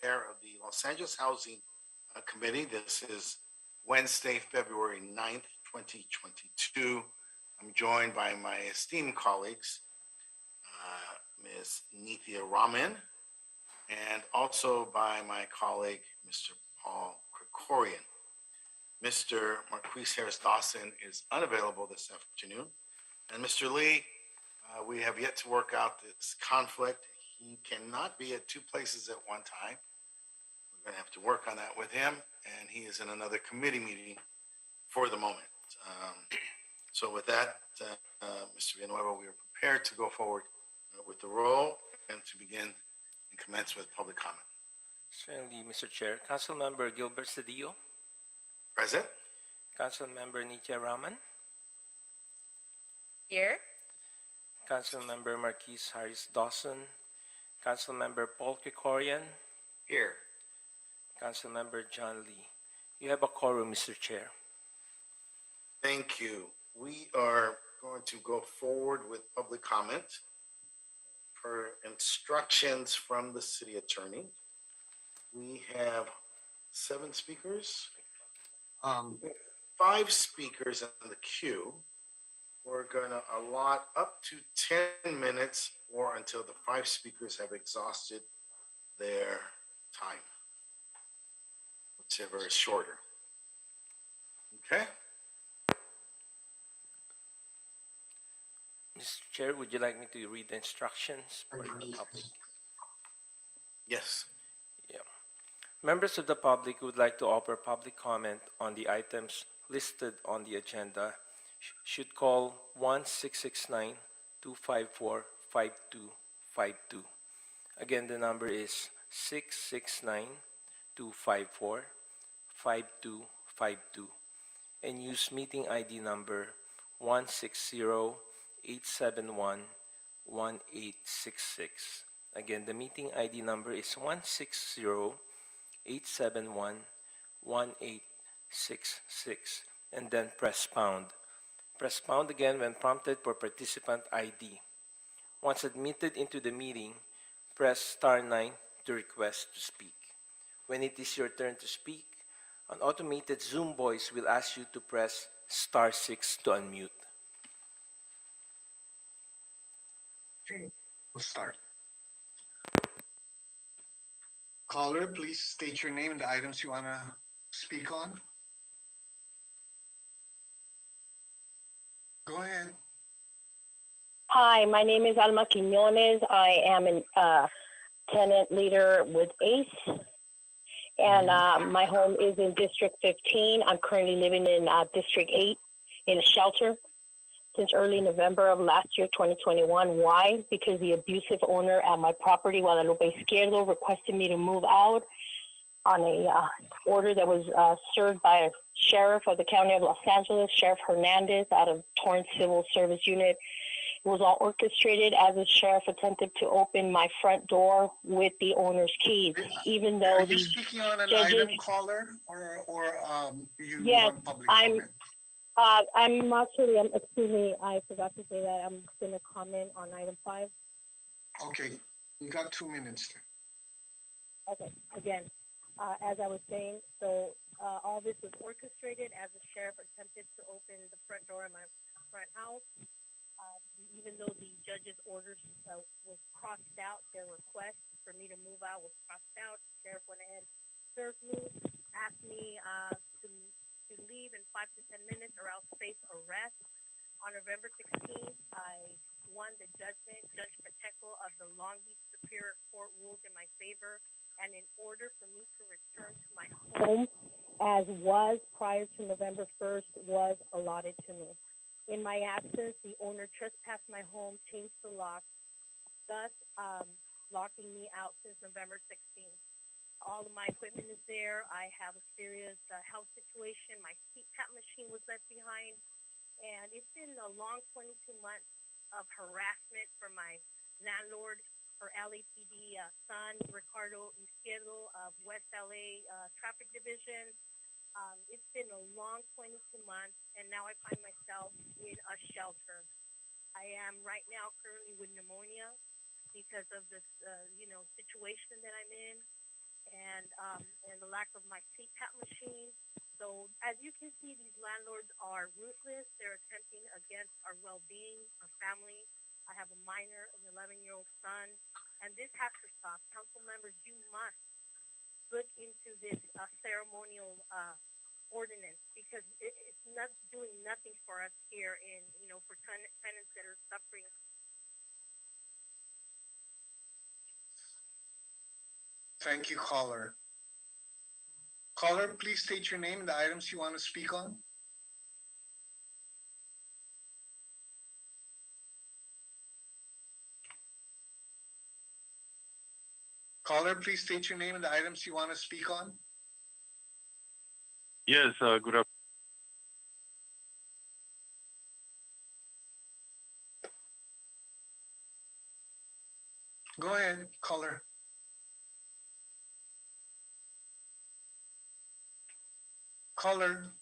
chair of the Los Angeles Housing Committee. This is Wednesday, February 9th, 2022. I'm joined by my esteemed colleagues, Ms. Nithya Raman, and also by my colleague, Mr. Paul Krikorian. Mr. Marquise Harris Dawson is unavailable this afternoon. And Mr. Lee, we have yet to work out this conflict. He cannot be at two places at one time. We're going to have to work on that with him, and he is in another committee meeting for the moment. So with that, Mr. Villanueva, we are prepared to go forward with the roll and to begin and commence with public comment. Certainly, Mr. Chair. Councilmember Gilbert Cedillo. Present. Councilmember Nithya Raman. Here. Councilmember Marquise Harris Dawson. Councilmember Paul Krikorian. Here. Councilmember John Lee. You have a quorum, Mr. Chair. Thank you. We are going to go forward with public comment per instructions from the city attorney. We have 7 speakers, 5 speakers in the queue. We're going to allot up to 10 minutes or until the 5 speakers have exhausted their time, whichever is shorter. Okay? Mr. Chair, would you like me to read the instructions for the public? Yes. Yeah. Members of the public who would like to offer public comment on the items listed on the agenda should call 1-669-254-5252. Again, the number is 669-254-5252 and use meeting ID number 160-871-1866. Again, the meeting ID number is 160-871-1866, and then press pound. Press pound again when prompted for participant ID. Once admitted into the meeting, press star 9 to request to speak. When it is your turn to speak, an automated Zoom voice will ask you to press star 6 to unmute. Okay, we'll start. Caller, please state your name and the items you want to speak on. Go ahead. Hi, my name is Alma Quiñones. I am a tenant leader with ACE, and my home is in District 15. I'm currently living in District 8 in a shelter since early November of last year, 2021. Why? Because the abusive owner at my property, Guadalupe Izquierdo, requested me to move out on a order that was served by a sheriff of the County of Los Angeles, Sheriff Hernandez, out of Torrance Civil Service Unit. It was all orchestrated as the sheriff attempted to open my front door with the owner's keys, even though Are you speaking on an item, caller, or you want public comment? I'm actually, excuse me, I forgot to say that I'm going to comment on item 5. Okay, you got 2 minutes. Okay, again, as I was saying, so all this was orchestrated as the sheriff attempted to open the front door of my front house. Even though the judge's orders was crossed out, their request for me to move out was crossed out. The sheriff went ahead, served me, asked me to leave in 5 to 10 minutes or else face arrest. On November 16th, I won the judgment. Judge Pacheco of the Long Beach Superior Court ruled in my favor, and in order for me to return to my home, as was prior to November 1st, was allotted to me. In my absence, the owner trespassed my home, changed the lock, thus locking me out since November 16th. All of my equipment is there. I have a serious health situation. My CPAP machine was left behind. And it's been a long 22 months of harassment from my landlord, her LAPD son, Ricardo Izquierdo of West LA Traffic Division. It's been a long 22 months, and now I find myself in a shelter. I am right now currently with pneumonia because of this, situation that I'm in. and the lack of my CPAP machine. So as you can see, these landlords are ruthless. They're attempting against our well-being, our family. I have a minor, an 11-year-old son, and this has to stop. Council members, you must look into this ceremonial ordinance because it's not doing nothing for us here in, for tenants that are suffering. Thank you, caller. Caller, please state your name and the items you want to speak on. Caller, please state your name and the items you want to speak on. Yes, good afternoon. Go ahead, caller. Caller,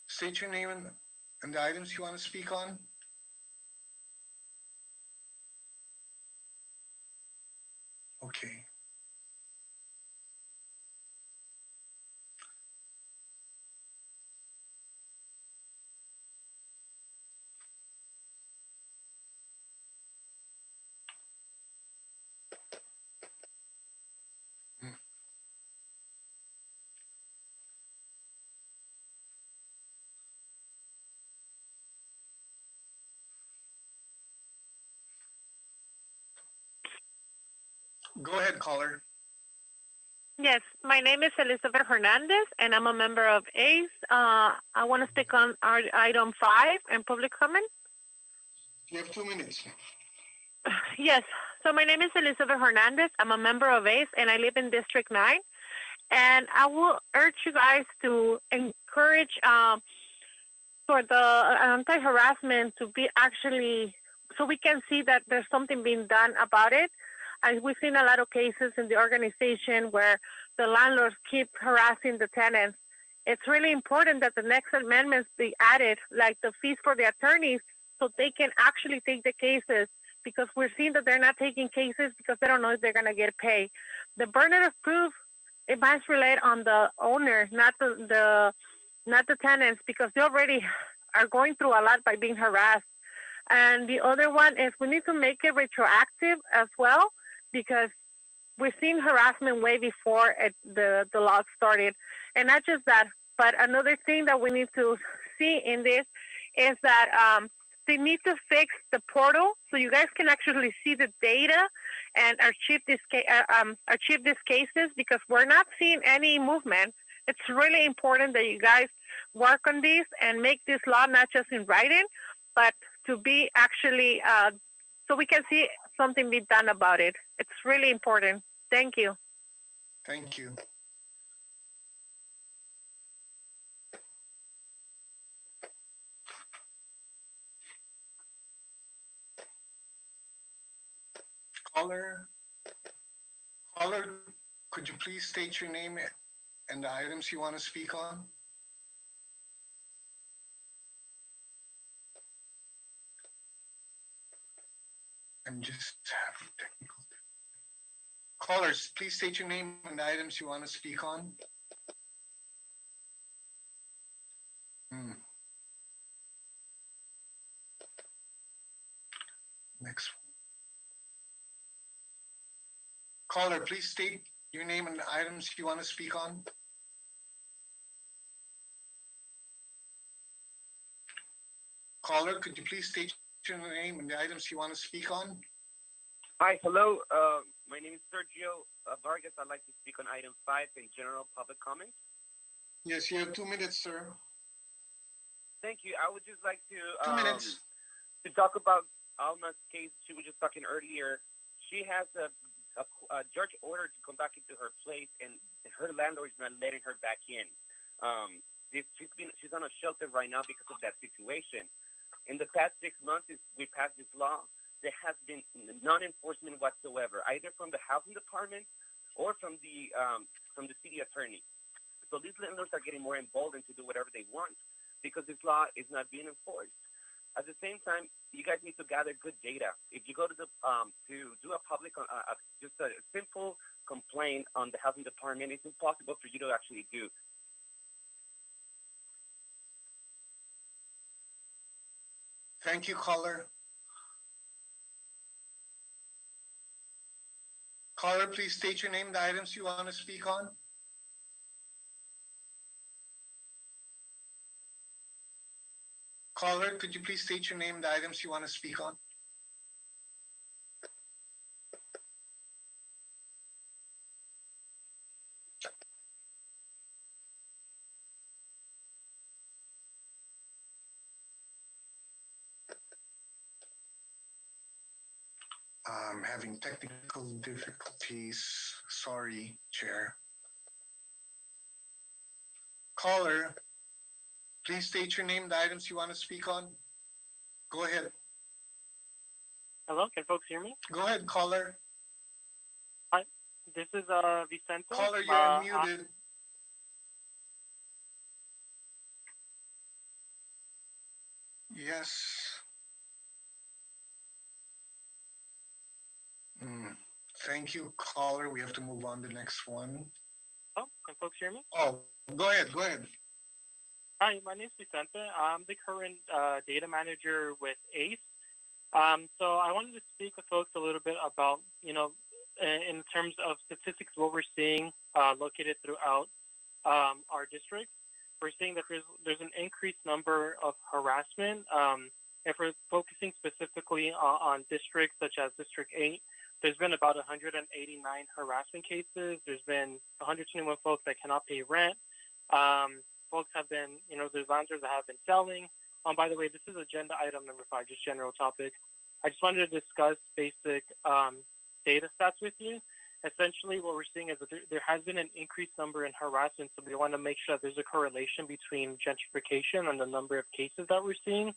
state your name and the items you want to speak on. Okay. Go ahead, caller. Yes, my name is Elizabeth Hernandez, and I'm a member of ACE. I want to speak on our item 5 in public comment. You have 2 minutes. Yes, so my name is Elizabeth Hernandez. I'm a member of ACE, and I live in District 9. And I will urge you guys to encourage for the anti-harassment to be actually, so we can see that there's something being done about it. We've seen a lot of cases in the organization where the landlords keep harassing the tenants. It's really important that the next amendments be added, like the fees for the attorneys, so they can actually take the cases, because we're seeing that they're not taking cases because they don't know if they're going to get paid. The burden of proof, it must relate on the owner, not the tenants, because they already are going through a lot by being harassed. And the other one is we need to make it retroactive as well, because we've seen harassment way before the law started. And not just that, but another thing that we need to see in this is that they need to fix the portal so you guys can actually see the data and archive these cases, because we're not seeing any movement. It's really important that you guys work on this and make this law not just in writing, but to be actually so we can see something be done about it. It's really important. Thank you. Thank you. Caller, could you please state your name and the items you want to speak on? I'm just having technical. Callers, please state your name and the items you want to speak on. Next. Caller, please state your name and the items you want to speak on. Caller, could you please state your name and the items you want to speak on? Hi, hello. My name is Sergio Vargas. I'd like to speak on item 5 in general public comment. Yes, you have 2 minutes, sir. Thank you. I would just like to 2 minutes. To talk about Alma's case. She was just talking earlier. She has a judge order to come back into her place, and her landlord is not letting her back in. She's on a shelter right now because of that situation. In the past 6 months, since we passed this law, there has been non-enforcement whatsoever, either from the housing department or from the city attorney. So these landlords are getting more emboldened to do whatever they want because this law is not being enforced. At the same time, you guys need to gather good data. If you go to to do a public, just a simple complaint on the housing department, it's impossible for you to actually do. Thank you, caller. Caller, please state your name, the items you want to speak on. Caller, could you please state your name, the items you want to speak on? I'm having technical difficulties. Sorry, Chair. Caller, please state your name, the items you want to speak on. Go ahead. Hello, can folks hear me? Go ahead, caller. Hi, this is Vicente. Caller, you're unmuted. Yes. Thank you, caller. We have to move on to the next one. Oh, can folks hear me? Oh, go ahead, go ahead. Hi, my name is Vicente. I'm the current data manager with ACE. So I wanted to speak with folks a little bit about, in terms of statistics, what we're seeing located throughout our district. We're seeing that there's an increased number of harassment. If we're focusing specifically on districts such as District 8, there's been about 189 harassment cases. There's been 121 folks that cannot pay rent. Folks have been, there's landlords that have been selling. By the way, this is agenda item number 5, just general topic. I just wanted to discuss basic data stats with you. Essentially, what we're seeing is that there has been an increased number in harassment, so we want to make sure that there's a correlation between gentrification and the number of cases that we're seeing.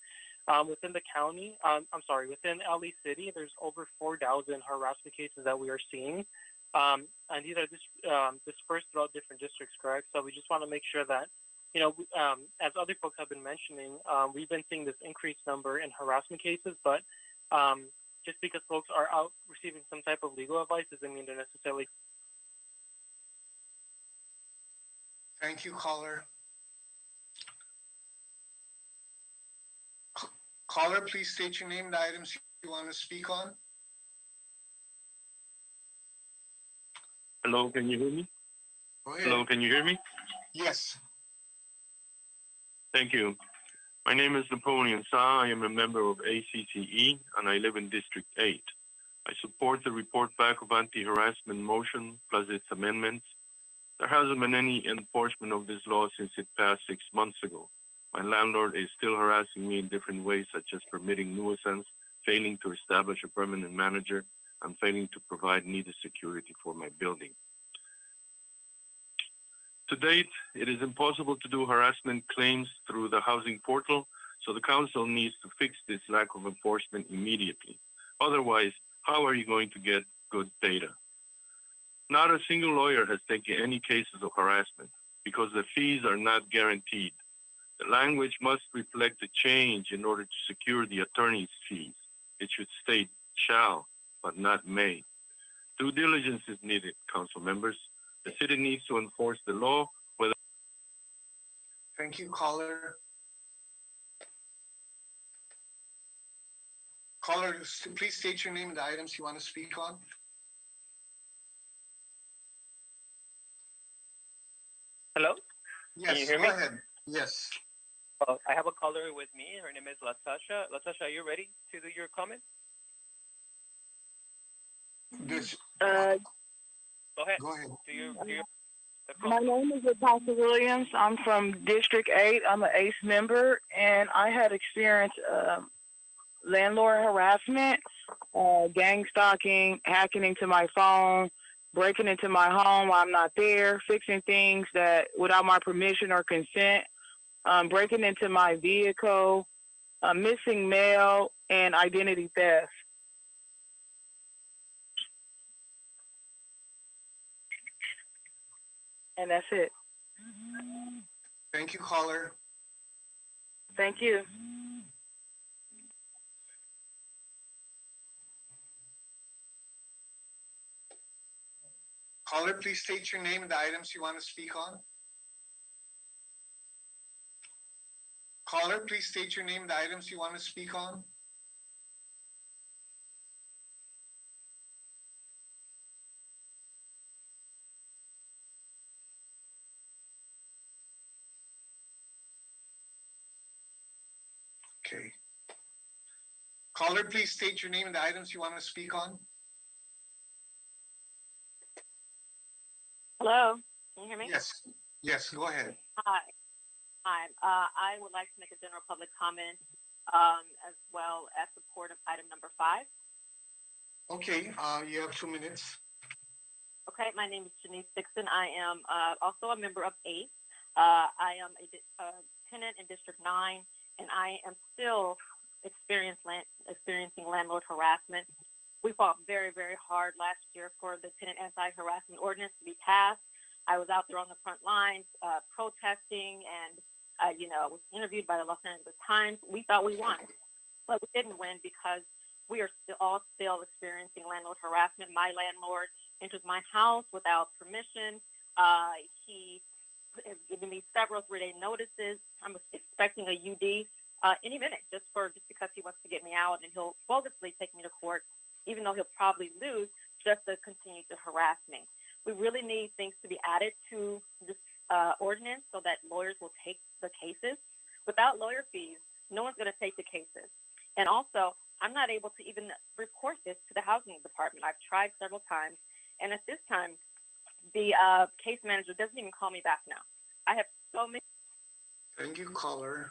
Within the county, within LA City, there's over 4,000 harassment cases that we are seeing. And these are dispersed throughout different districts, correct? So we just want to make sure that, as other folks have been mentioning, we've been seeing this increased number in harassment cases, but just because folks are out receiving some type of legal advice doesn't mean they're necessarily. Thank you, caller. Caller, please state your name, the items you want to speak on. Hello, can you hear me? Go ahead. Hello, can you hear me? Yes. Thank you. My name is Napoleon Sa. I am a member of ACCE and I live in District 8. I support the report back of anti-harassment motion plus its amendments. There hasn't been any enforcement of this law since it passed 6 months ago. My landlord is still harassing me in different ways, such as permitting nuisance, failing to establish a permanent manager, and failing to provide needed security for my building. To date, it is impossible to do harassment claims through the housing portal, so the council needs to fix this lack of enforcement immediately. Otherwise, how are you going to get good data? Not a single lawyer has taken any cases of harassment because the fees are not guaranteed. The language must reflect the change in order to secure the attorney's fees. It should state shall, but not may. Due diligence is needed, council members. The city needs to enforce the law. Thank you, caller. Caller, please state your name and the items you want to speak on. Hello? Yes, Can you hear go me? ahead. Yes. I have a caller with me. Her name is Latasha. Latasha, are you ready to do your comment? This, Uh, Go ahead. go ahead. My name is Natasha Williams. I'm from District 8. I'm an ACE member, and I had experienced landlord harassment, gang stalking, hacking into my phone, breaking into my home while I'm not there, fixing things that without my permission or consent, breaking into my vehicle, missing mail, and identity theft. And that's it. Thank you, caller. Thank you. Caller, please state your name and the items you want to speak on. Caller, please state your name and the items you want to speak on. Okay. Caller, please state your name and the items you want to speak on. Hello, can you hear me? Yes. Yes, go ahead. Hi. Hi. I would like to make a general public comment as well as support of item number 5. Okay, you have 2 minutes. Okay, my name is Janice Dixon. I am also a member of ACE. I am a tenant in District 9, and I am still experiencing landlord harassment. We fought very, very hard last year for the tenant anti-harassment ordinance to be passed. I was out there on the front lines protesting and, was interviewed by the Los Angeles Times. We thought we won, but we didn't win because we are still experiencing landlord harassment. My landlord enters my house without permission. He has given me several 3-day notices. I'm expecting a UD any minute just because he wants to get me out, and he'll bogusly take me to court, even though he'll probably lose, just to continue to harass me. We really need things to be added to this ordinance so that lawyers will take the cases. Without lawyer fees, no one's going to take the cases. And also, I'm not able to even report this to the housing department. I've tried several times, and at this time, the case manager doesn't even call me back now. I have so many. Thank you, caller.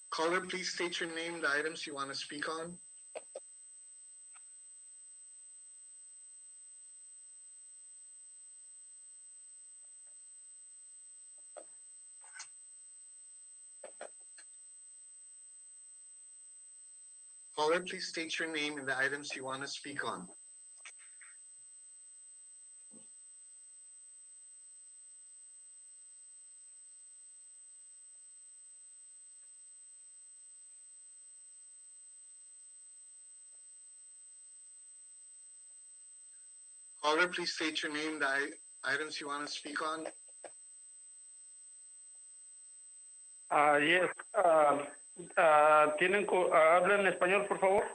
Caller, please state your name, the items you want to speak on. Caller, please state your name and the items you want to speak on. Caller, please state your name, the items you want to speak on. Yes. ¿Hablan español, por favor?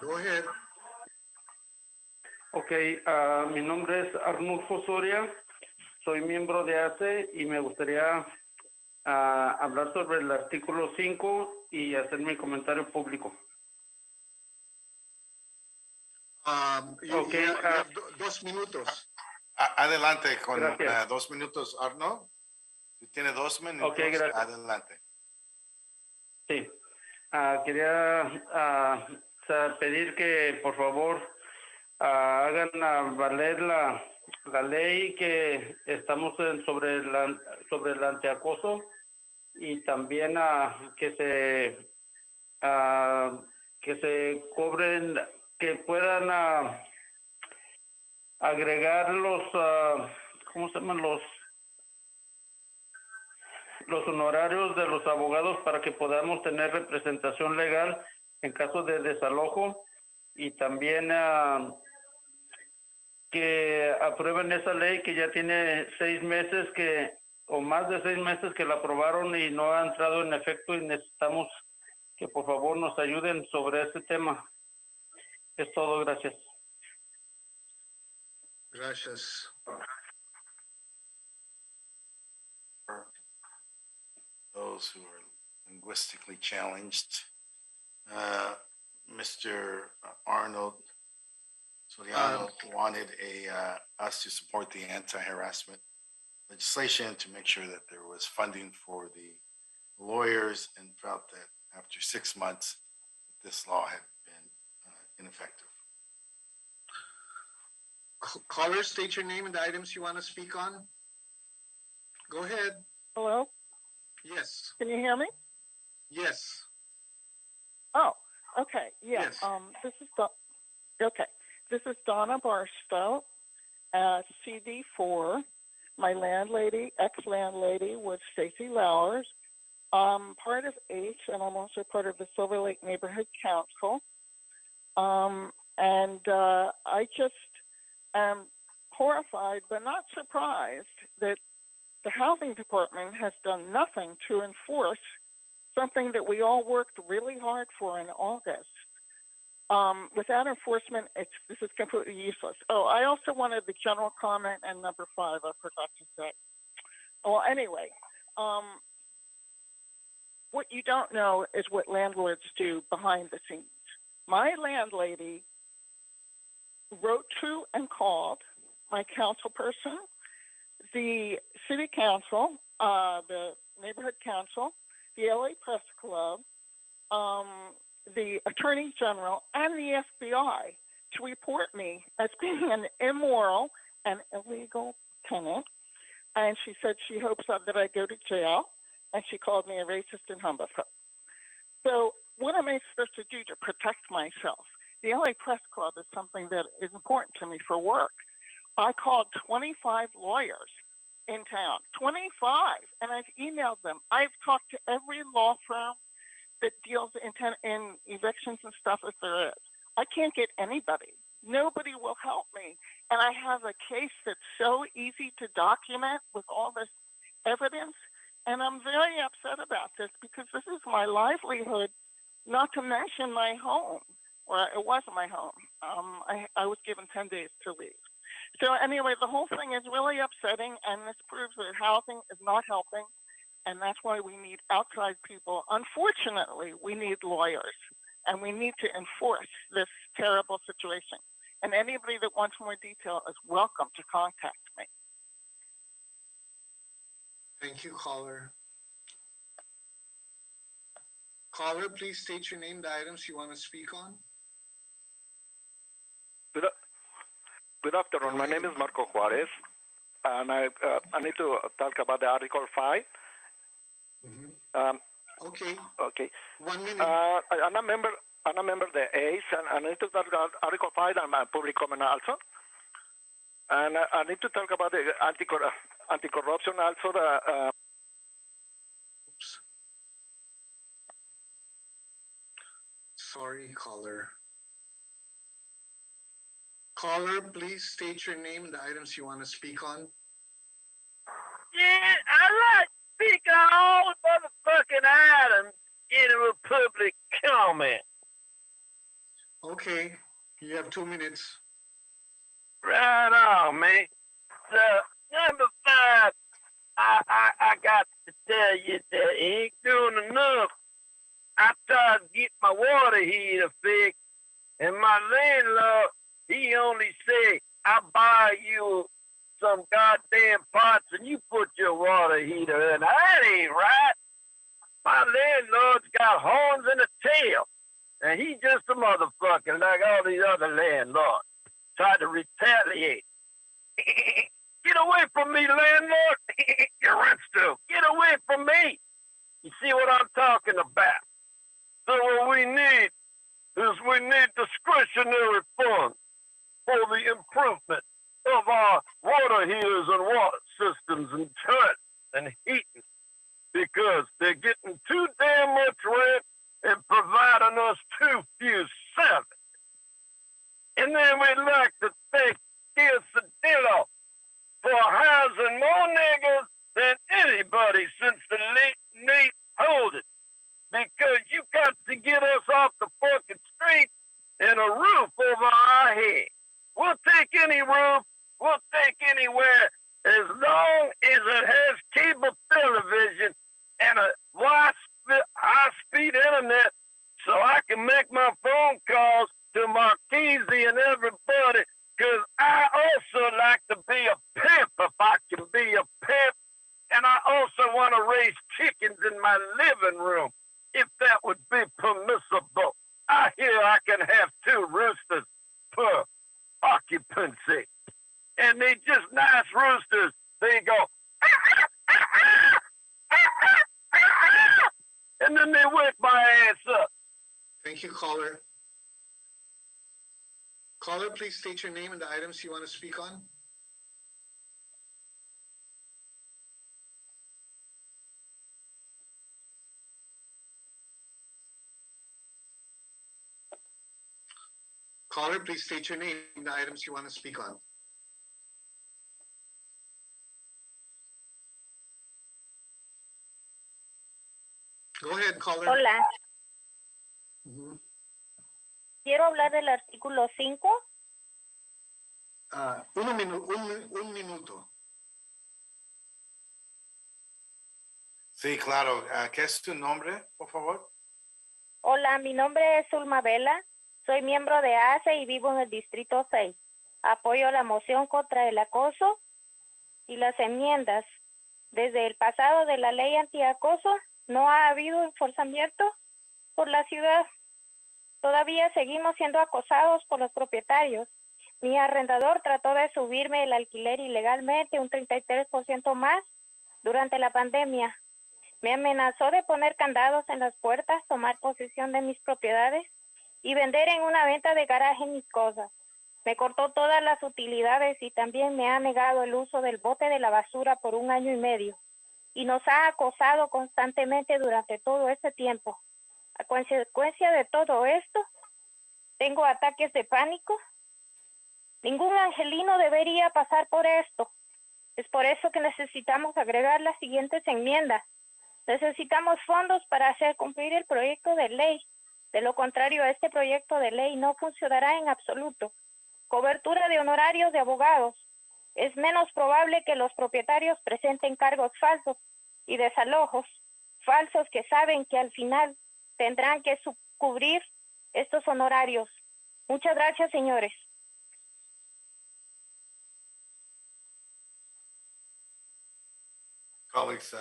Go ahead. Ok, mi nombre es Arnulfo Soria, soy miembro de ACE y me gustaría hablar sobre el artículo 5 y hacer mi comentario público. You have 2 minutos. Adelante con Gracias. 2 minutos, Arno. Tú tienes 2 minutos. Ok, gracias. Adelante. Sí. Quería pedir que, por favor, hagan valer la ley que estamos sobre el antiacoso y también que se cobren, que puedan agregar los, ¿cómo se llaman? Los honorarios de los abogados para que podamos tener representación legal en caso de desalojo y también que aprueben esa ley que ya tiene 6 meses o más de 6 meses que la aprobaron y no ha entrado en efecto y necesitamos que por favor nos ayuden sobre este tema. Es todo, gracias. Gracias. Those who are linguistically challenged. Mr. Arnold Soriano wanted us to support the anti-harassment legislation to make sure that there was funding for the lawyers, and felt that after 6 months, this law had been ineffective. Caller, state your name and the items you want to speak on. Go ahead. Hello, Yes. can you hear me? Yes. Oh, okay, yeah. Yes. This is Donna Barstow at CD4. My ex-landlady with Stacy Lowers. I'm part of ACE, and I'm also part of the Silver Lake Neighborhood Council. I just am horrified, but not surprised, that the housing department has done nothing to enforce something that we all worked really hard for in August. Without enforcement, this is completely useless. Oh, I also wanted the general comment and number 5, I forgot to say. Well, anyway, what you don't know is what landlords do behind the scenes. My landlady wrote to and called my council person, the city council, the neighborhood council, the LA Press Club, the attorney general, and the FBI to report me as being an immoral and illegal tenant. And she said she hopes that I go to jail, and she called me a racist and homophobe. So what am I supposed to do to protect myself? The LA Press Club is something that is important to me for work. I called 25 lawyers in town, 25, and I've emailed them. I've talked to every law firm that deals in evictions and stuff if there is. I can't get anybody. Nobody will help me. And I have a case that's so easy to document with all this evidence. And I'm very upset about this because this is my livelihood, not to mention my home. Or it wasn't my home. I was given 10 days to leave. So anyway, the whole thing is really upsetting, and this proves that housing is not helping, and that's why we need outside people. Unfortunately, we need lawyers, and we need to enforce this terrible situation. And anybody that wants more detail is welcome to contact me. Thank you, caller. Caller, please state your name, the items you want to speak on. Good afternoon. My name is Marco Juarez, and I need to talk about the Article 5. Okay. Okay. 1 minute. I'm a member of the ACE, and I need to talk about Article 5 and my public comment also. And I need to talk about the anti-corruption also. Oops. Sorry, caller. Caller, please state your name and the items you want to speak on. Yeah, I like to speak on all the motherfucking items in a public comment. Okay, you have 2 minutes. Right on, man. So, number 5, I got to tell you that it ain't doing enough. I tried to get my water heater fixed, and my landlord, he only said, I'll buy you some goddamn pots and you put your water heater in. That ain't right. My landlord's got horns and a tail, and he just a motherfucker like all these other landlords. Tried to retaliate. Get away from me, landlord. You rent still. Get away from me. You see what I'm talking about? So what we need discretionary funds for the improvement of our water heaters and water systems and turrets and heating, because they're getting too damn much rent and providing us too few services. And then we'd like to thank Dear Cedillo for housing more niggas than anybody since the late Nate Holden, because you got to get us off the fucking street and a roof over our head. We'll take any roof, we'll take anywhere, as long as it has cable television and a high-speed internet, so I can make my phone calls to Marquise and everybody, because I also like to be a pimp if I can be a pimp, and I also want to raise chickens in my living room, if that would be permissible. I hear I can have 2 roosters per occupancy. And they just nice roosters. They go, and then they wake my ass up. Thank you, caller. Caller, please state your name and the items you want to speak on. Caller, please state your name and the items you want to speak on. Go ahead, caller. Hola, Mhm. quiero hablar del artículo 5. Un minuto. Sí, claro. ¿Qué es tu nombre, por favor? Hola, mi nombre es Zulma Vela. Soy miembro de ACE y vivo en el Distrito 6. Apoyo la moción contra el acoso y las enmiendas. Desde el pasado de la ley antiacoso no ha habido enforzamiento por la ciudad. Todavía seguimos siendo acosados por los propietarios. Mi arrendador trató de subirme el alquiler ilegalmente un 33% más durante la pandemia. Me amenazó de poner candados en las puertas, tomar posesión de mis propiedades y vender en una venta de garaje mis cosas. Me cortó todas las utilidades y también me ha negado el uso del bote de la basura por 1 año y medio. Y nos ha acosado constantemente durante todo este tiempo. A consecuencia de todo esto, tengo ataques de pánico. Ningún angelino debería pasar por esto. Es por eso que necesitamos agregar las siguientes enmiendas. Necesitamos fondos para hacer cumplir el proyecto de ley. De lo contrario, este proyecto de ley no funcionará en absoluto. Cobertura de honorarios de abogados. Es menos probable que los propietarios presenten cargos falsos y desalojos falsos que saben que al final tendrán que cubrir estos honorarios. Muchas gracias, señores. Colleagues,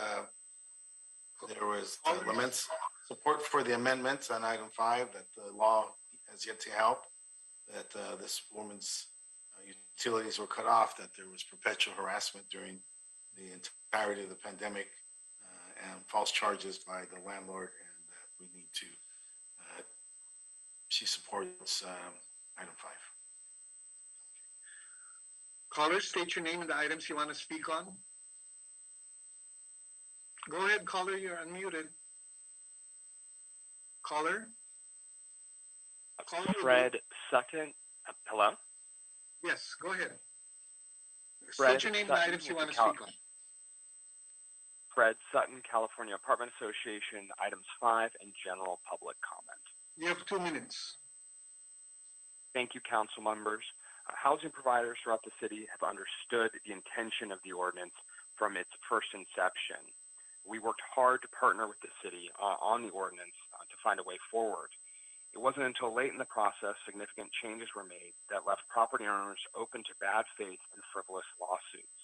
there was laments support for the amendments on item 5 that the law has yet to help, that this woman's utilities were cut off, that there was perpetual harassment during the entirety of the pandemic, and false charges by the landlord, and that we need to, she supports item 5. Caller, state your name and the items you want to speak on. Go ahead, caller, you're unmuted. Caller? Caller? Fred Sutton. Hello? Yes, go ahead. Fred State your name and the Sutton items you with want to the speak on. Fred Sutton, California Apartment Association, items 5 and general public comment. You have 2 minutes. Thank you, council members. Housing providers throughout the city have understood the intention of the ordinance from its first inception. We worked hard to partner with the city on the ordinance to find a way forward. It wasn't until late in the process significant changes were made that left property owners open to bad faith and frivolous lawsuits.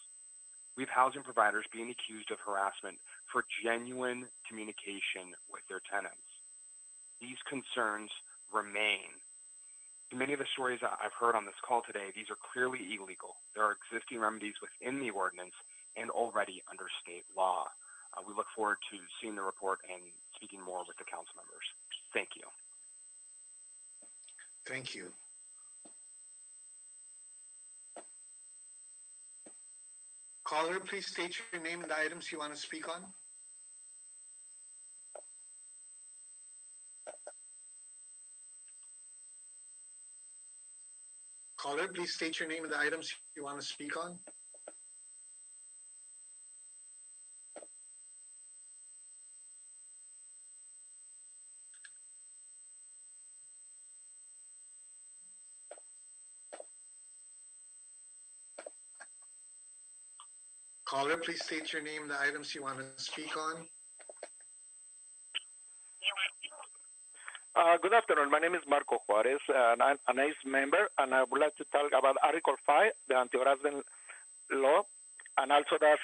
We have housing providers being accused of harassment for genuine communication with their tenants. These concerns remain. In many of the stories I've heard on this call today, these are clearly illegal. There are existing remedies within the ordinance and already under state law. We look forward to seeing the report and speaking more with the council members. Thank you. Thank you. Caller, please state your name and the items you want to speak on. Caller, please state your name and the items you want to speak on. Caller, please state your name and the items you want to speak on. Good afternoon. My name is Marco Juarez, and I'm an ACE member, and I would like to talk about Article 5, the anti-harassment law, and also that's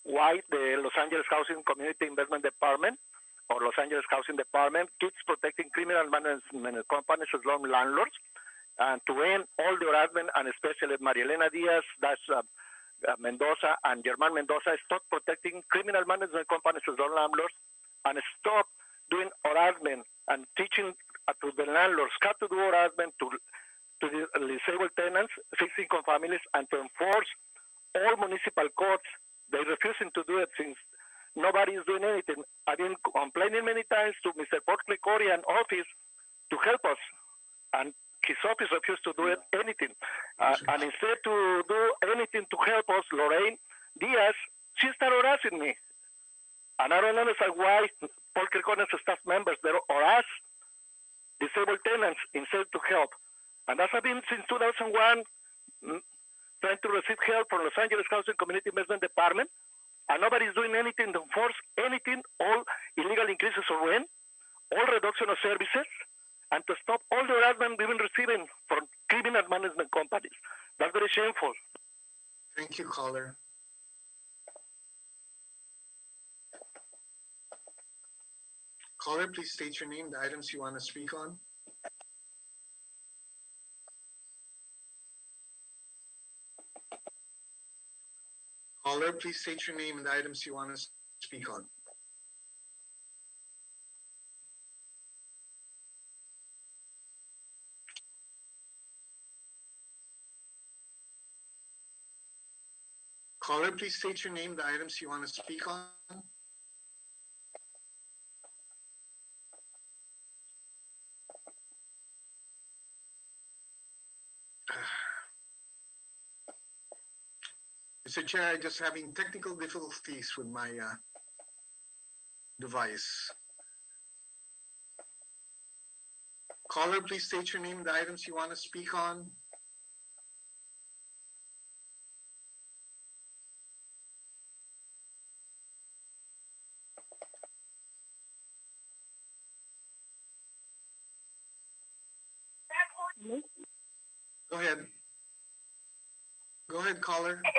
why the Los Angeles Housing Community Investment Department, or Los Angeles Housing Department, keeps protecting criminal management companies as long landlords, and to end all the harassment, and especially Maria Elena Diaz, that's Mendoza, and German Mendoza, stop protecting criminal management companies as long landlords, and stop doing harassment and teaching to the landlords how to do harassment to the disabled tenants, fixed-income families, and to enforce all municipal codes. They're refusing to do it since nobody is doing anything. I've been complaining many times to Mr. Portley Corey and office to help us. and his office refused to do anything. And instead to do anything to help us, Lorraine Diaz, she started harassing me. And I don't understand why Paul Kirkones staff members or us, disabled tenants, instead to help. And that's been since 2001, trying to receive help from Los Angeles Housing Community Investment Department, and nobody's doing anything to enforce anything, all illegal increases of rent, all reduction of services, and to stop all the harassment we've been receiving from criminal management companies. That's very shameful. Thank you, caller. Caller, please state your name, the items you want to speak on. Caller, please state your name and the items you want to speak on. Caller, please state your name, the items you want to speak on. Mr. Chair, I'm just having technical difficulties with my device. Caller, please state your name, the items you want to speak on. Go ahead. Go ahead, caller. I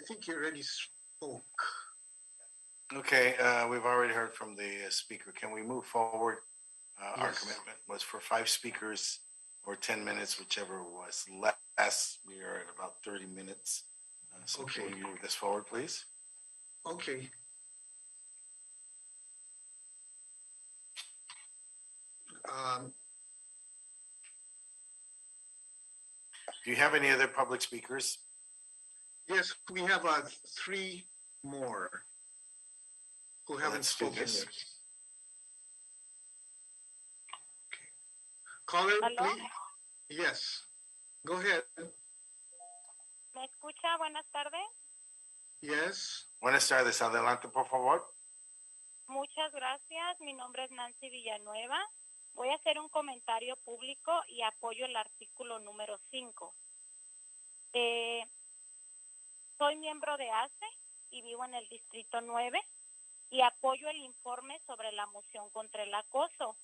think you already spoke. Okay, we've already heard from the speaker. Can we move forward? Our Yes. commitment was for 5 speakers or 10 minutes, whichever was less. We are at about 30 minutes. So Okay. can we move this forward, please? Okay. Do you have any other public speakers? Yes, we have 3 more who haven't Let's do spoken this. yet. Okay. Caller, ¿Aló? please. Yes. Go ahead. ¿Me escucha? Buenas tardes. Yes. Buenas tardes. Adelante, por favor. Muchas gracias. Mi nombre es Nancy Villanueva. Voy a hacer un comentario público y apoyo el artículo número 5. Soy miembro de ACE y vivo en el Distrito 9 y apoyo el informe sobre la moción contra el acoso.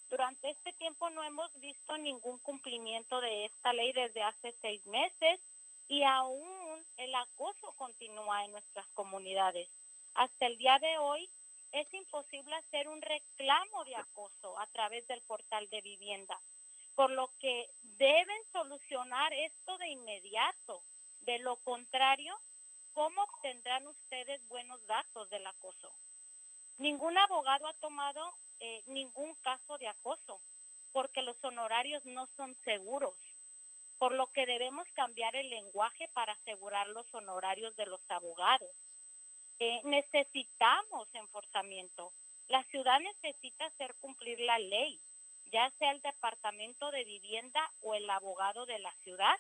Durante este tiempo no hemos visto ningún cumplimiento de esta ley desde hace 6 meses y aún el acoso continúa en nuestras comunidades. Hasta el día de hoy es imposible hacer un reclamo de acoso a través del portal de vivienda, por lo que deben solucionar esto de inmediato. De lo contrario, ¿cómo obtendrán ustedes buenos datos del acoso? Ningún abogado ha tomado ningún caso de acoso, porque los honorarios no son seguros, por lo que debemos cambiar el lenguaje para asegurar los honorarios de los abogados. Necesitamos enforzamiento. La ciudad necesita hacer cumplir la ley, ya sea el Departamento de Vivienda o el abogado de la ciudad,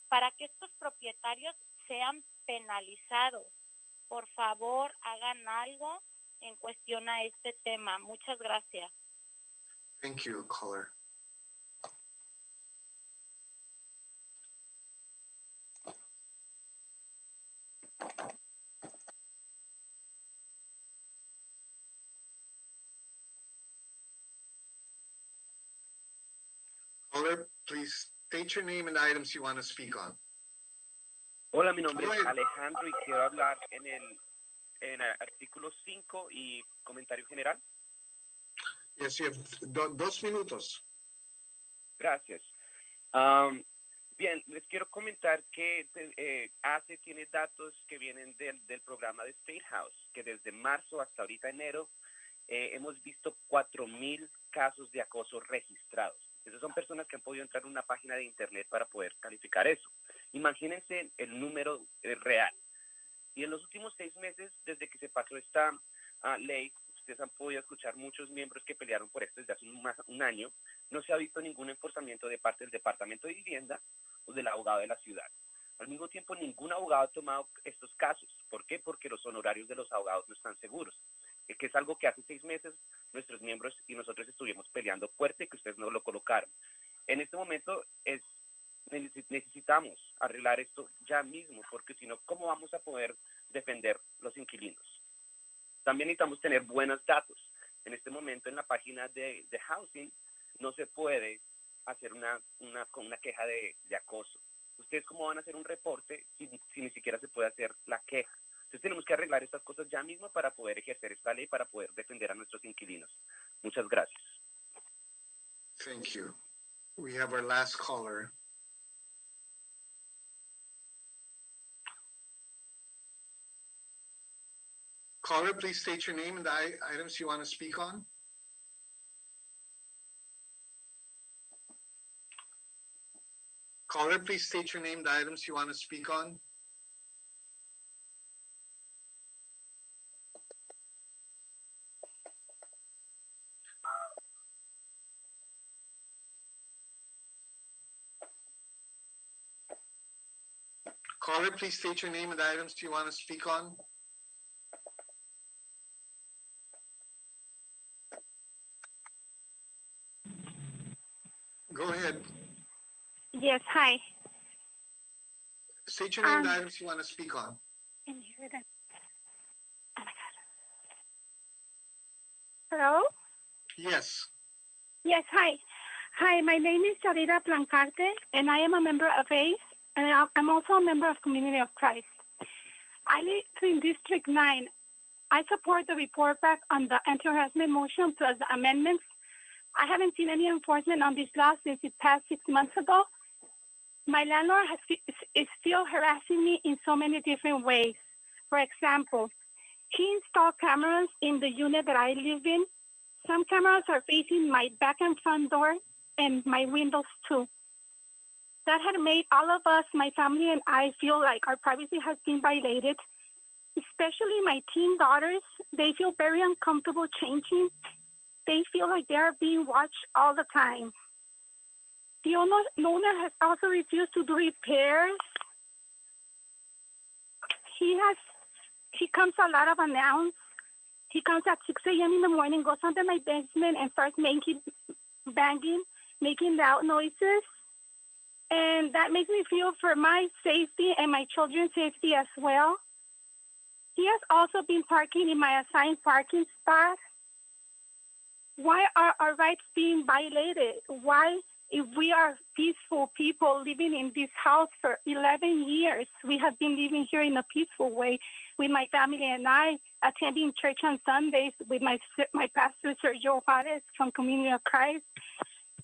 para que estos propietarios sean penalizados. Por favor, hagan algo en cuestión a este tema. Muchas gracias. Thank you, caller. Caller, please state your name and the items you want to speak on. Hola, mi nombre Go es ahead. Alejandro y quiero hablar en el artículo 5 y comentario general. Yes, you have 2 minutos. Gracias. Bien, les quiero comentar que ACE tiene datos que vienen del programa de State House, que desde marzo hasta ahorita enero hemos visto 4,000 casos de acoso registrados. Esas son personas que han podido entrar a una página de internet para poder calificar eso. Imagínense el número real. Y en los últimos 6 meses, desde que se pasó esta ley, ustedes han podido escuchar muchos miembros que pelearon por esto desde hace un año, no se ha visto ningún enforzamiento de parte del Departamento de Vivienda o del abogado de la ciudad. Al mismo tiempo, ningún abogado ha tomado estos casos. ¿Por qué? Porque los honorarios de los abogados no están seguros. Que es algo que hace 6 meses nuestros miembros y nosotros estuvimos peleando fuerte, que ustedes no lo colocaron. En este momento necesitamos arreglar esto ya mismo, porque si no, ¿cómo vamos a poder defender los inquilinos? También necesitamos tener buenos datos. En este momento, en la página de Housing, no se puede hacer una queja de acoso. ¿Ustedes cómo van a hacer un reporte si ni siquiera se puede hacer la queja? Entonces tenemos que arreglar estas cosas ya mismo para poder ejercer esta ley, para poder defender a nuestros inquilinos. Muchas gracias. Thank you. We have our last caller. Caller, please state your name and the items you want to speak on. Caller, please state your name, the items you want to speak on. Caller, please state your name and the items you want to speak on. Go ahead. Yes, hi. State your name and the items you want to speak on. Can you hear that? Oh my God. Hello? Yes. Yes, hi. Hi, my name is Charita Plancarte, and I am a member of ACE, and I'm also a member of Community of Christ. I live in District 9. I support the report back on the anti-harassment motion plus the amendments. I haven't seen any enforcement on this law since it passed 6 months ago. My landlord is still harassing me in so many different ways. For example, he installed cameras in the unit that I live in. Some cameras are facing my back and front door and my windows too. That had made all of us, my family and I, feel like our privacy has been violated. Especially my teen daughters, they feel very uncomfortable changing. They feel like they are being watched all the time. The owner has also refused to do repairs. He comes a lot of unannounced. He comes at 6 a.m. in the morning, goes under my basement and starts banging, making loud noises. And that makes me feel for my safety and my children's safety as well. He has also been parking in my assigned parking spot. Why are our rights being violated? Why, if we are peaceful people living in this house for 11 years, we have been living here in a peaceful way with my family and I, attending church on Sundays with my pastor, Sergio Juarez from Community of Christ.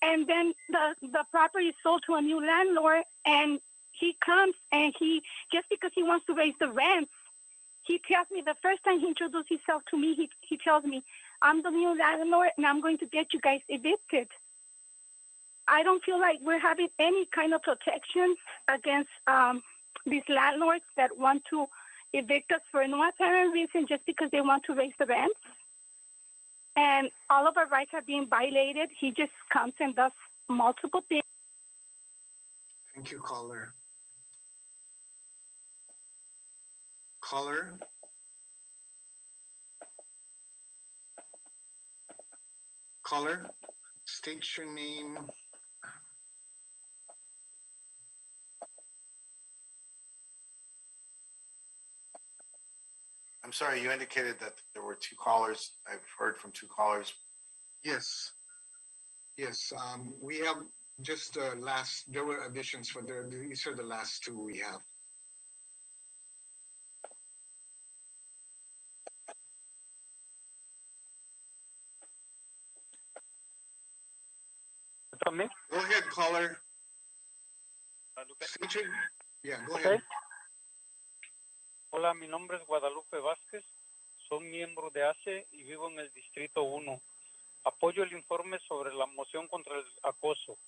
And then the property is sold to a new landlord, and he comes and just because he wants to raise the rent, he tells me the first time he introduced himself to me, he tells me, I'm the new landlord and I'm going to get you guys evicted. I don't feel like we're having any kind of protection against these landlords that want to evict us for no apparent reason just because they want to raise the rent. And all of our rights are being violated. He just comes and does multiple things. Thank you, caller. Caller? Caller, state your name. I'm sorry, you indicated that there were 2 callers. I've heard from 2 callers. Yes. Yes, we have just there were additions for these are the last 2 we have. También. Go ahead, caller. Yeah, go ahead. Hola, mi nombre es Guadalupe Vázquez. Soy miembro de ACE y vivo en el Distrito 1. Apoyo el informe sobre la moción contra el acoso.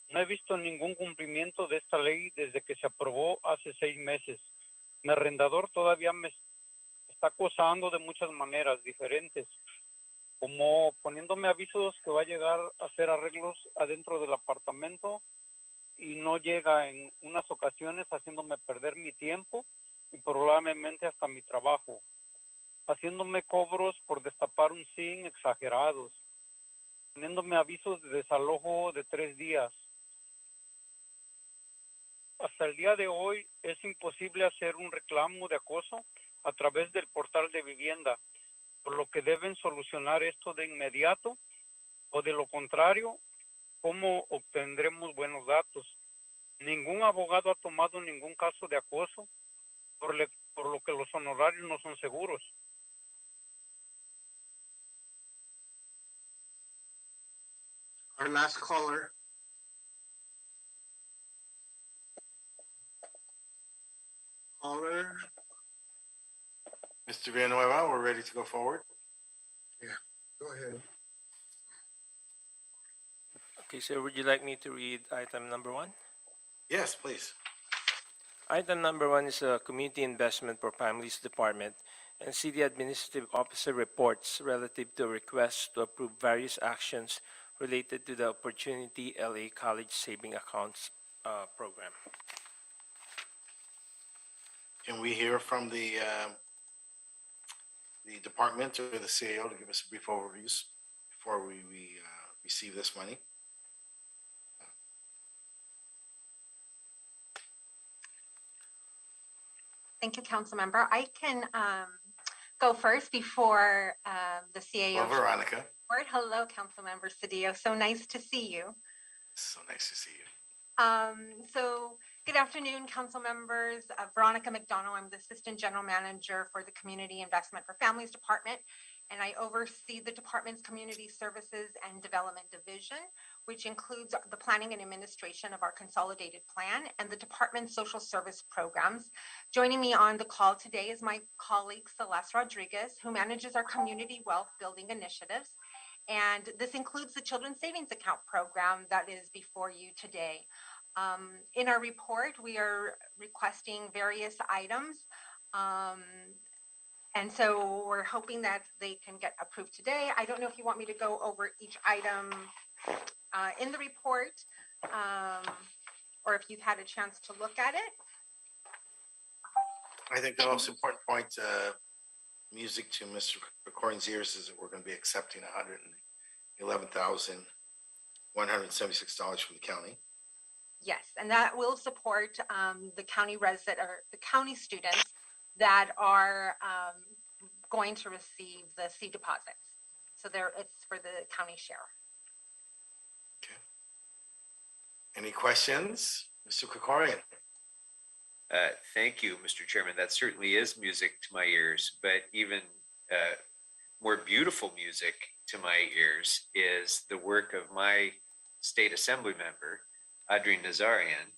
No he visto ningún cumplimiento de esta ley desde que se aprobó hace 6 meses. Mi arrendador todavía me está acosando de muchas maneras diferentes, como poniéndome avisos que va a llegar a hacer arreglos adentro del apartamento y no llega en unas ocasiones, haciéndome perder mi tiempo y probablemente hasta mi trabajo, haciéndome cobros por destapar un zinc exagerados, poniéndome avisos de desalojo de 3 días. Hasta el día de hoy es imposible hacer un reclamo de acoso a través del portal de vivienda, por lo que deben solucionar esto de inmediato, o de lo contrario, ¿cómo obtendremos buenos datos? Ningún abogado ha tomado ningún caso de acoso, por lo que los honorarios no son seguros. Our last caller. Caller. Mr. Villanueva, we're ready to go forward. Yeah, go ahead. Okay, sir, would you like me to read item number 1? Yes, please. Item number 1 is a Community Investment for Families Department and City Administrative Officer reports relative to a request to approve various actions related to the Opportunity LA College Saving Accounts program. Can we hear from the department or the CAO to give us a brief overviews before we receive this money? Thank you, council member. I can go first before the CAO. Hello, Veronica. Hello, council member Cedillo. So nice to see you. So nice to see you. So good afternoon, council members. Veronica McDonald. I'm the Assistant General Manager for the Community Investment for Families Department, and I oversee the department's Community Services and Development Division, which includes the planning and administration of our consolidated plan and the department's social service programs. Joining me on the call today is my colleague Celeste Rodriguez, who manages our community wealth building initiatives. And this includes the Children's Savings Account program that is before you today. In our report, we are requesting various items. And so we're hoping that they can get approved today. I don't know if you want me to go over each item in the report, or if you've had a chance to look at it. I think the most important point, music to Mr. Corcoran's ears, is that we're going to be accepting $111,176 from the county. Yes, and that will support the county resident or the county students that are going to receive the C deposits. So it's for the county share. Okay. Any questions, Mr. Corcoran? Thank you, Mr. Chairman. That certainly is music to my ears, but even more beautiful music to my ears is the work of my state assembly member, Adrian Nazarian,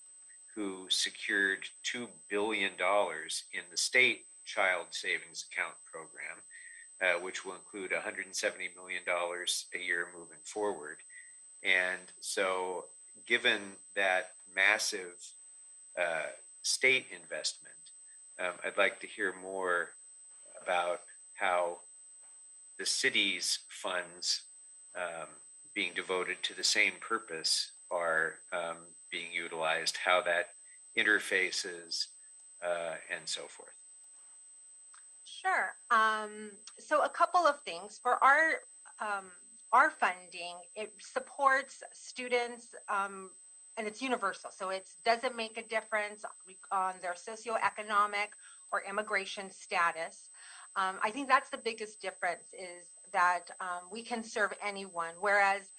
who secured $2 billion in the state child savings account program, which will include $170 million a year moving forward. And so given that massive state investment, I'd like to hear more about how the city's funds being devoted to the same purpose are being utilized, how that interfaces, and so forth. Sure. So a couple of things. For our funding, it supports students, and it's universal. So it doesn't make a difference on their socioeconomic or immigration status. I think that's the biggest difference, is that we can serve anyone, whereas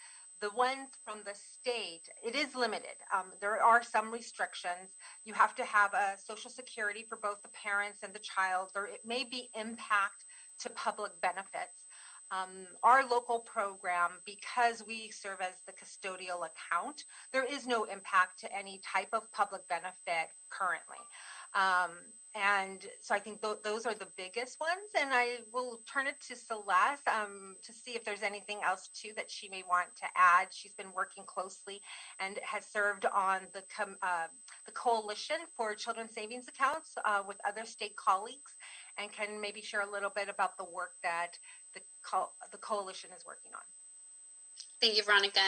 the ones from the state, it is limited. There are some restrictions. You have to have a social security for both the parents and the child, or it may be impact to public benefits. Our local program, because we serve as the custodial account, there is no impact to any type of public benefit currently. And so I think those are the biggest ones. And I will turn it to Celeste to see if there's anything else too that she may want to add. She's been working closely and has served on the Coalition for Children's Savings Accounts with other state colleagues, and can maybe share a little bit about the work that the coalition is working on. Thank you, Veronica.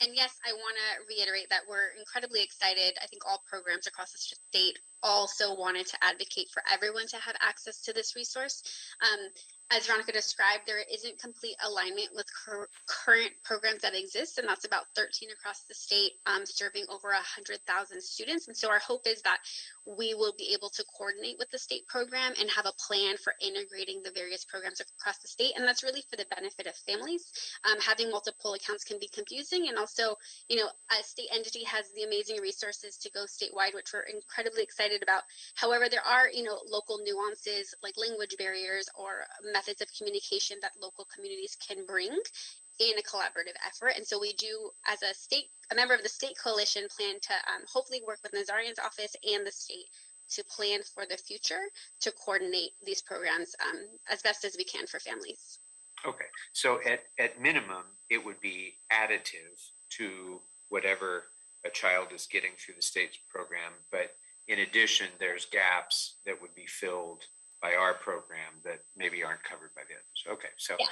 And yes, I want to reiterate that we're incredibly excited. I think all programs across the state also wanted to advocate for everyone to have access to this resource. As Veronica described, there isn't complete alignment with current programs that exist, and that's about 13 across the state, serving over 100,000 students. And so our hope is that we will be able to coordinate with the state program and have a plan for integrating the various programs across the state. And that's really for the benefit of families. Having multiple accounts can be confusing, and also, a state entity has the amazing resources to go statewide, which we're incredibly excited about. However, there are, local nuances like language barriers or methods of communication that local communities can bring in a collaborative effort. And so we do, as a member of the state coalition, plan to hopefully work with Nazarian's office and the state to plan for the future to coordinate these programs as best as we can for families. Okay, so at minimum, it would be additive to whatever a child is getting through the state's program. But in addition, there's gaps that would be filled by our program that maybe aren't covered by the others. Okay, so yeah,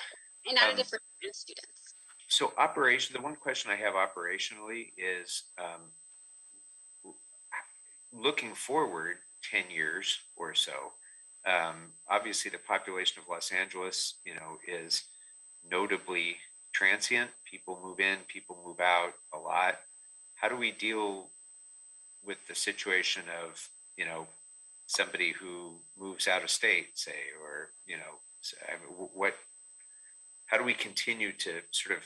and additive for students. So the one question I have operationally is looking forward 10 years or so. Obviously, the population of Los Angeles, is notably transient. People move in, people move out a lot. How do we deal with the situation of, somebody who moves out of state, say, or, how do we continue to sort of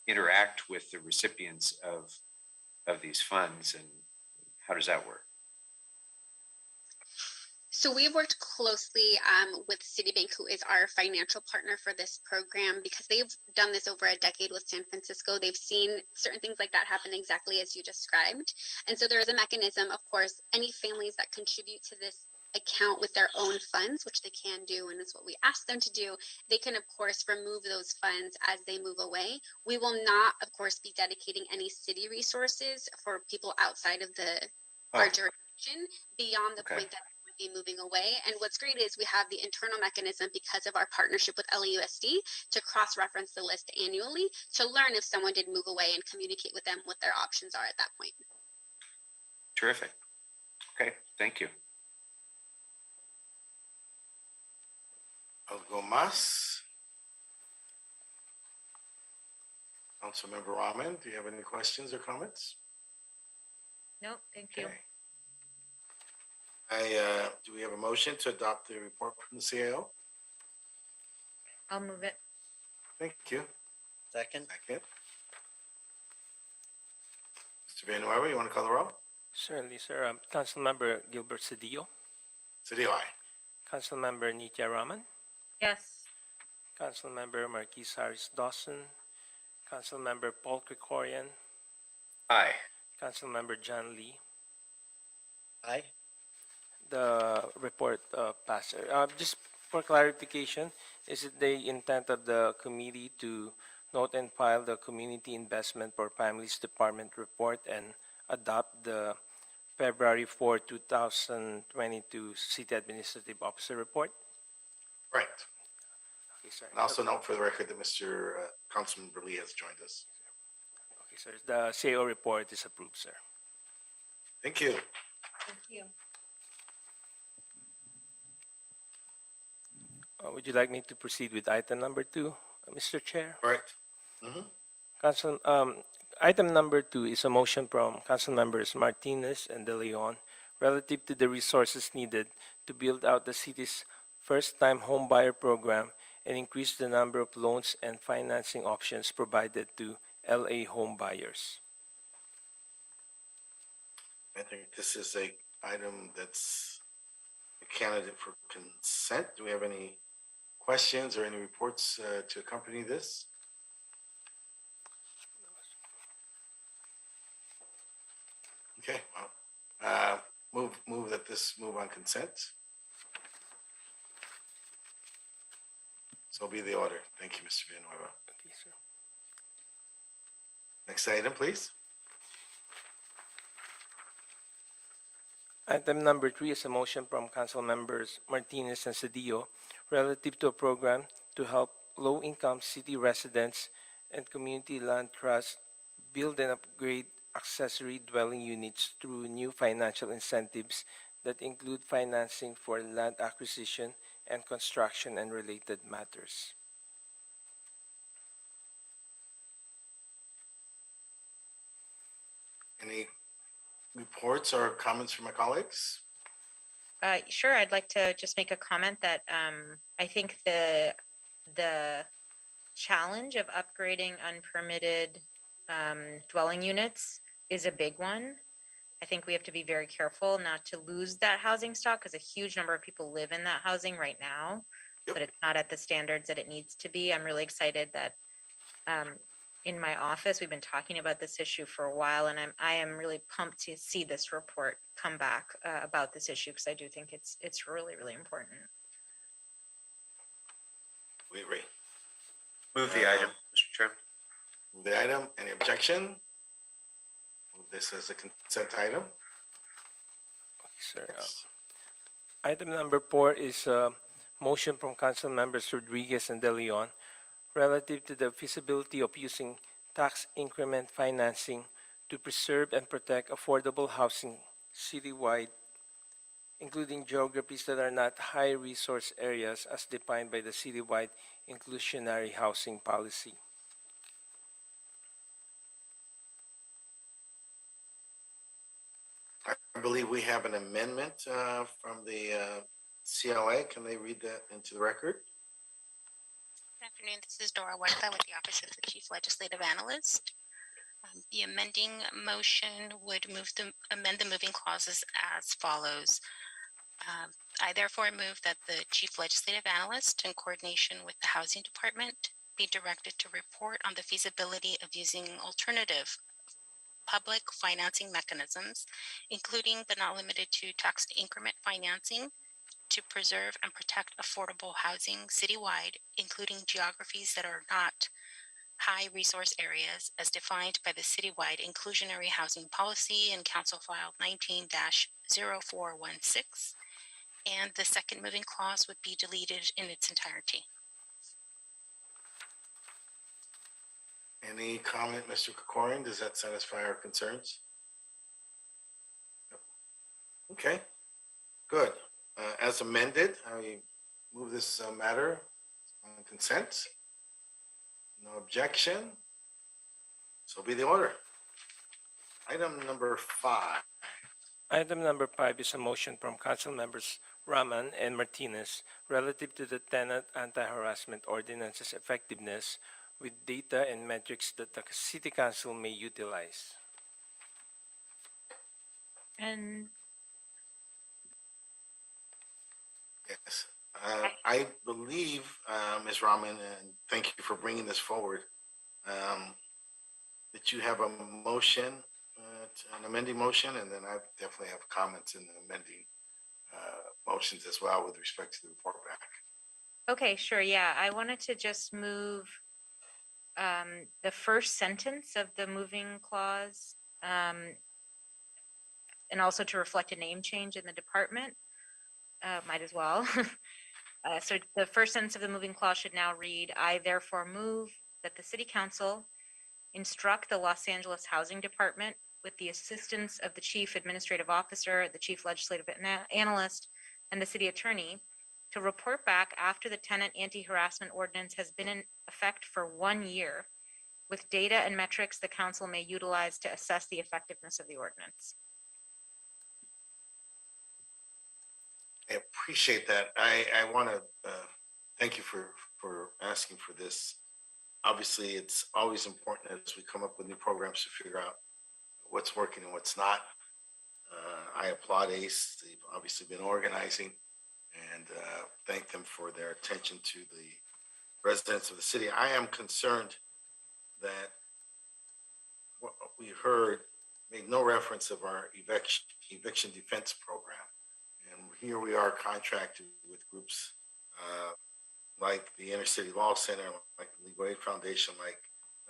interact with the recipients of these funds, and how does that work? So we've worked closely with Citibank, who is our financial partner for this program, because they've done this over a decade with San Francisco. They've seen certain things like that happen exactly as you described. And so there is a mechanism, of course, any families that contribute to this account with their own funds, which they can do, and it's what we ask them to do, they can, of course, remove those funds as they move away. We will not, of course, be dedicating any city resources for people outside of our jurisdiction beyond the point that be moving away. And what's great is we have the internal mechanism because of our partnership with LAUSD to cross-reference the list annually to learn if someone did move away and communicate with them what their options are at that point. Terrific. Okay, thank you. Algo más? Councilmember Rahman, do you have any questions or comments? No, thank you. Okay. Do we have a motion to adopt the report from the CAO? I'll move it. Thank you. Second. Second. Mr. Villanueva, you want to call the roll? Certainly, sir. Councilmember Gilbert Cedillo. Cedillo, aye. Councilmember Nitya Raman. Yes. Councilmember Marquis Harris Dawson. Councilmember Paul Krikorian. Aye. Councilmember John Lee. Aye. The report passes. Just for clarification, is it the intent of the committee to note and file the Community Investment for Families Department report and adopt the February 4, 2022 City Administrative Officer report? Right. Okay, sorry. And also note for the record that Mr. Councilmember Lee has joined us. Okay, sir. The CAO report is approved, sir. Thank you. Thank you. Would you like me to proceed with item number 2, Mr. Chair? Correct. Item number 2 is a motion from Council Members Martinez and De Leon relative to the resources needed to build out the city's first-time homebuyer program and increase the number of loans and financing options provided to LA home buyers. I think this is a item that's a candidate for consent. Do we have any questions or any reports to accompany this? Okay, well, move that this this move on consent? So be the order. Thank you, Mr. Villanueva. Okay, sir. Next item, please. Item number 3 is a motion from Council Members Martinez and Cedillo relative to a program to help low-income city residents and community land trusts build and upgrade accessory dwelling units through new financial incentives that include financing for land acquisition and construction and related matters. Any reports or comments from my colleagues? Sure, I'd like to just make a comment that I think the challenge of upgrading unpermitted dwelling units is a big one. I think we have to be very careful not to lose that housing stock because a huge number of people live in that housing right now, but it's not at the standards that it needs to be. I'm really excited that in my office, we've been talking about this issue for a while, and I am really pumped to see this report come back about this issue because I do think it's really, really important. We agree. Move the item, Mr. Chairman. Move the item. Any objection? Move this as a consent item. Sir, item number 4 is a motion from Council Members Rodriguez and De Leon relative to the feasibility of using tax increment financing to preserve and protect affordable housing citywide, including geographies that are not high resource areas as defined by the citywide inclusionary housing policy. I believe we have an amendment from the CLA. Can they read that into the record? Good afternoon. This is Dora Huerta with the Office of the Chief Legislative Analyst. The amending motion would amend the moving clauses as follows. I therefore move that the Chief Legislative Analyst, in coordination with the Housing Department, be directed to report on the feasibility of using alternative public financing mechanisms, including but not limited to tax increment financing, to preserve and protect affordable housing citywide, including geographies that are not high resource areas as defined by the citywide inclusionary housing policy in Council File 19-0416. And the second moving clause would be deleted in its entirety. Any comment, Mr. Kokorian? Does that satisfy our concerns? Okay, good. As amended, I move this matter on consent. No objection. So be the order. Item number 5. Item number 5 is a motion from Council Members Rahman and Martinez relative to the tenant anti-harassment ordinance's effectiveness with data and metrics that the City Council may utilize. And yes, I believe, Ms. Rahman, and thank you for bringing this forward, that you have a motion, an amending motion, and then I definitely have comments in the amending motions as well with respect to the report back. okay, sure, yeah, I wanted to just move the first sentence of the moving clause and also to reflect a name change in the department. Might as well. So the first sentence of the moving clause should now read, I therefore move that the City Council instruct the Los Angeles Housing Department with the assistance of the Chief Administrative Officer, the Chief Legislative Analyst, and the City Attorney to report back after the tenant anti-harassment ordinance has been in effect for 1 year with data and metrics the council may utilize to assess the effectiveness of the ordinance. I appreciate that. I want to thank you for asking for this. Obviously, it's always important as we come up with new programs to figure out what's working and what's not. I applaud ACE. They've obviously been organizing, and thank them for their attention to the residents of the city. I am concerned that what we heard made no reference of our eviction defense program. here we are contracted with groups like the Inner City Law Center, like the Legal Aid Foundation, like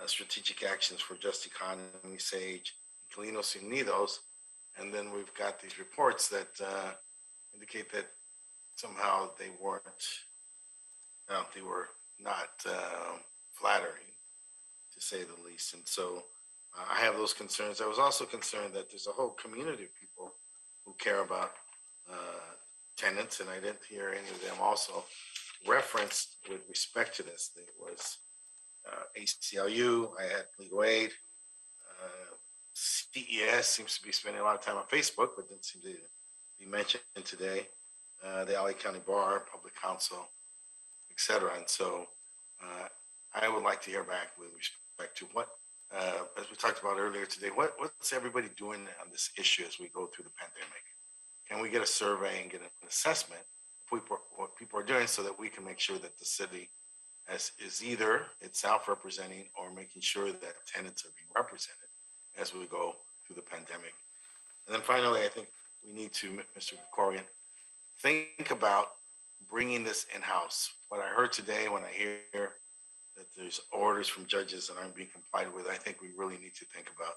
Strategic Actions for Just Economy, SAGE, Colinos Unidos, and then we've got these reports that indicate that somehow they weren't, they were not flattering, to say the least. And so I have those concerns. I was also concerned that there's a whole community of people who care about tenants, and I didn't hear any of them also referenced with respect to this. There was ACLU, I had Legal Aid, CES seems to be spending a lot of time on Facebook, but didn't seem to be mentioned today. The LA County Bar, Public Counsel, et cetera. And so I would like to hear back with respect to what, as we talked about earlier today, what's everybody doing on this issue as we go through the pandemic? Can we get a survey and get an assessment of what people are doing so that we can make sure that the city is either itself representing or making sure that tenants are being represented as we go through the pandemic? And then finally, I think we need to, Mr. Corrigan, think about bringing this in-house. What I heard today when I hear that there's orders from judges that aren't being complied with, I think we really need to think about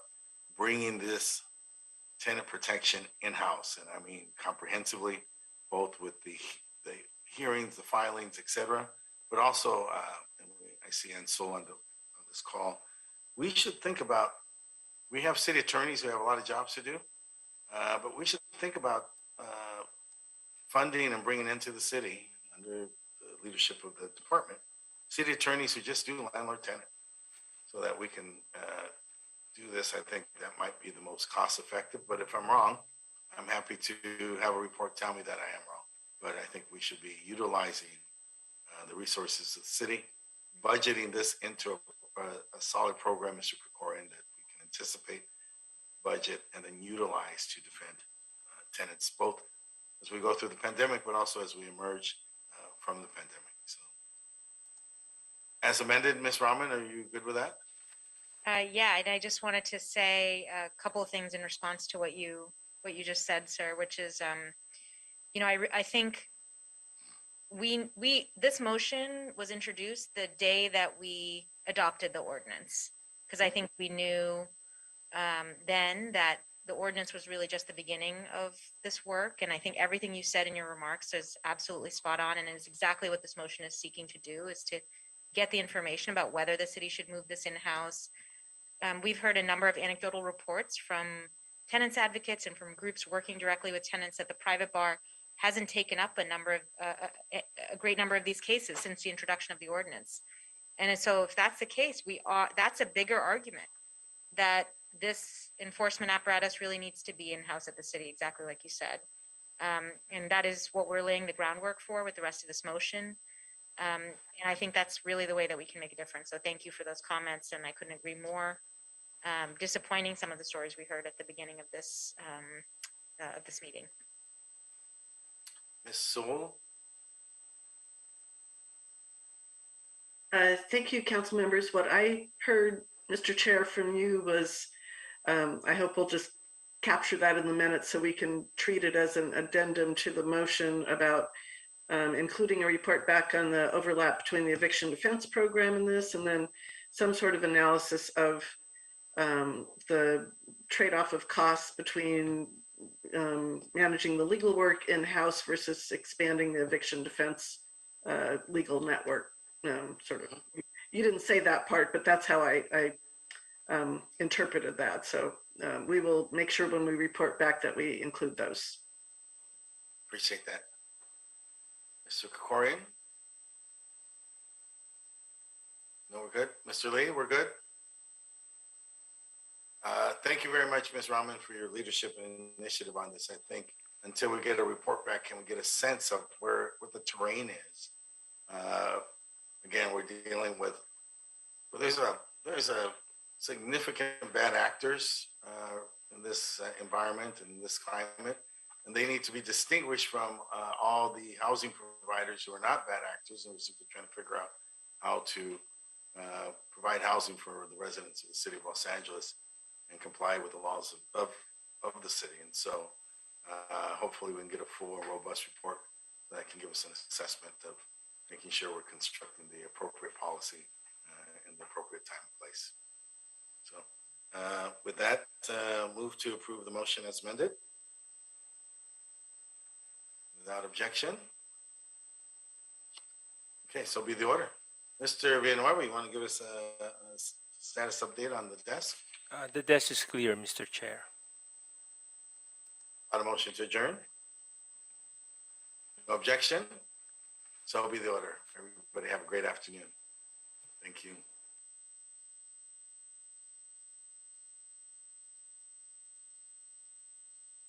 bringing this tenant protection in-house. And I mean comprehensively, both with the hearings, the filings, et cetera, but also, and I see Ansel on this call, we should think about, we have city attorneys who have a lot of jobs to do, but we should think about funding and bringing into the city under the leadership of the department, city attorneys who just do landlord tenant, so that we can do this. I think that might be the most cost effective, but if I'm wrong, I'm happy to have a report tell me that I am wrong. But I think we should be utilizing the resources of the city, budgeting this into a solid program, Mr. Krikorian, that we can anticipate, budget, and then utilize to defend tenants, both as we go through the pandemic, but also as we emerge from the pandemic. So, as amended, Ms. Rahman, are you good with that? Yeah, and I just wanted to say a couple of things in response to what you just said, sir, which is, I think this motion was introduced the day that we adopted the ordinance, because I think we knew then that the ordinance was really just the beginning of this work. And I think everything you said in your remarks is absolutely spot on, and is exactly what this motion is seeking to do, is to get the information about whether the city should move this in-house. We've heard a number of anecdotal reports from tenants advocates and from groups working directly with tenants that the private bar hasn't taken up a great number of these cases since the introduction of the ordinance. And so if that's the case, that's a bigger argument that this enforcement apparatus really needs to be in-house at the city, exactly like you said. And that is what we're laying the groundwork for with the rest of this motion. And I think that's really the way that we can make a difference. So thank you for those comments, and I couldn't agree more. Disappointing, some of the stories we heard at the beginning of this meeting. Ms. Sewell? Thank you, council members. What I heard, Mr. Chair, from you was, I hope we'll just capture that in the minutes so we can treat it as an addendum to the motion about including a report back on the overlap between the eviction defense program and this, and then some sort of analysis of the trade-off of costs between managing the legal work in-house versus expanding the eviction defense legal network. Sort of, you didn't say that part, but that's how I interpreted that. So we will make sure when we report back that we include those. Appreciate that. Mr. Krikorian? No, we're good. Mr. Lee, we're good? Thank you very much, Ms. Rahman, for your leadership and initiative on this. I think until we get a report back, can we get a sense of what the terrain is? Again, we're dealing with, well, there's a significant bad actors in this environment and this climate, and they need to be distinguished from all the housing providers who are not bad actors, and we're simply trying to figure out how to provide housing for the residents of the city of Los Angeles and comply with the laws of the city. And so hopefully we can get a full and robust report that can give us an assessment of making sure we're constructing the appropriate policy in the appropriate time and place. So with that, move to approve the motion as amended. Without objection. Okay, so be the order. Mr. Villanueva, you want to give us a status update on the desk? The desk is clear, Mr. Chair. On a motion to adjourn? No objection? So be the order. Everybody have a great afternoon. Thank you.